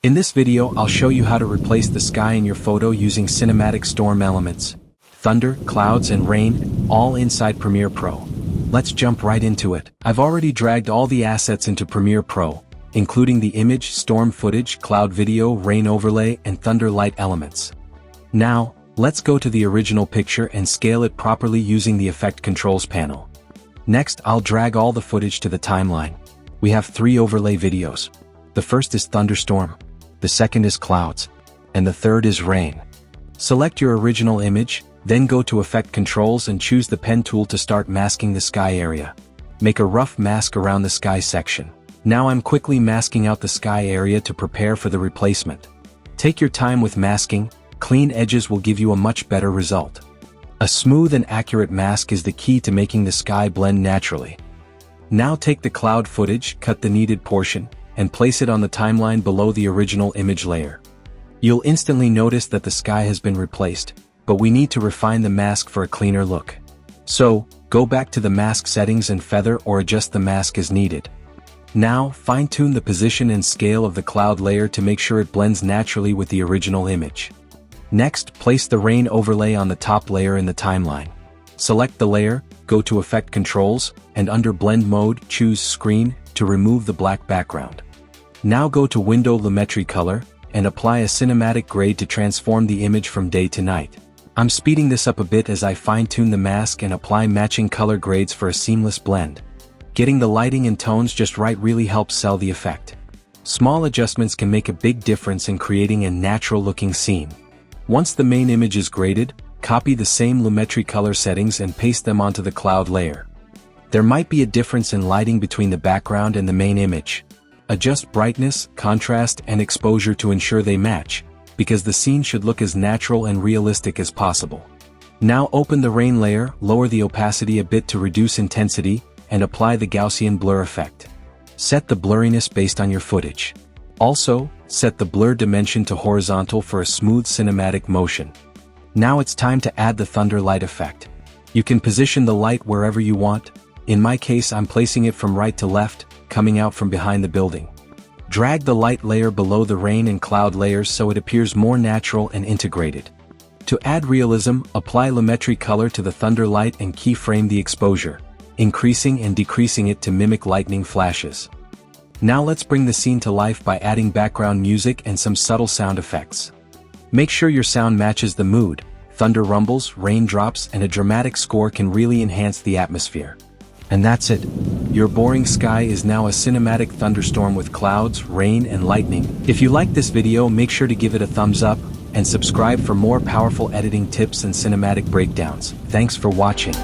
In this video I'll show you how to replace the sky in your photo using cinematic storm elements. Thunder, clouds and rain, all inside Premiere Pro. Let's jump right into it. I've already dragged all the assets into Premiere Pro, including the image, storm footage, cloud video, rain overlay and thunder light elements. Now, let's go to the original picture and scale it properly using the Effect Controls panel. Next, I'll drag all the footage to the timeline. We have 3 overlay videos. The first is thunderstorm, the second is clouds, and the third is rain. Select your original image, then go to Effect Controls and choose the pen tool to start masking the sky area. Make a rough mask around the sky section. Now I'm quickly masking out the sky area to prepare for the replacement. Take your time with masking, clean edges will give you a much better result. A smooth and accurate mask is the key to making the sky blend naturally. Now take the cloud footage, cut the needed portion, and place it on the timeline below the original image layer. You'll instantly notice that the sky has been replaced, but we need to refine the mask for a cleaner look. So, go back to the mask settings and feather or adjust the mask as needed. Now, fine-tune the position and scale of the cloud layer to make sure it blends naturally with the original image. Next, place the rain overlay on the top layer in the timeline. Select the layer, go to Effect Controls, and under Blend Mode, choose Screen to remove the black background. Now go to Window Lumetri Color, and apply a cinematic grade to transform the image from day to night. I'm speeding this up a bit as I fine-tune the mask and apply matching color grades for a seamless blend. Getting the lighting and tones just right really helps sell the effect. Small adjustments can make a big difference in creating a natural-looking scene. Once the main image is graded, copy the same Lumetri color settings and paste them onto the cloud layer. There might be a difference in lighting between the background and the main image. Adjust brightness, contrast, and exposure to ensure they match, because the scene should look as natural and realistic as possible. Now open the rain layer, lower the opacity a bit to reduce intensity, and apply the Gaussian blur effect. Set the blurriness based on your footage. Also, set the blur dimension to horizontal for a smooth cinematic motion. Now it's time to add the thunder light effect. You can position the light wherever you want. In my case, I'm placing it from right to left, coming out from behind the building. Drag the light layer below the rain and cloud layers so it appears more natural and integrated. To add realism, apply Lumetri color to the thunder light and keyframe the exposure, increasing and decreasing it to mimic lightning flashes. Now let's bring the scene to life by adding background music and some subtle sound effects. Make sure your sound matches the mood. Thunder rumbles, raindrops, and a dramatic score can really enhance the atmosphere. And that's it. Your boring sky is now a cinematic thunderstorm with clouds, rain, and lightning. If you like this video, make sure to give it a thumbs up, and subscribe for more powerful editing tips and cinematic breakdowns. Thanks for watching.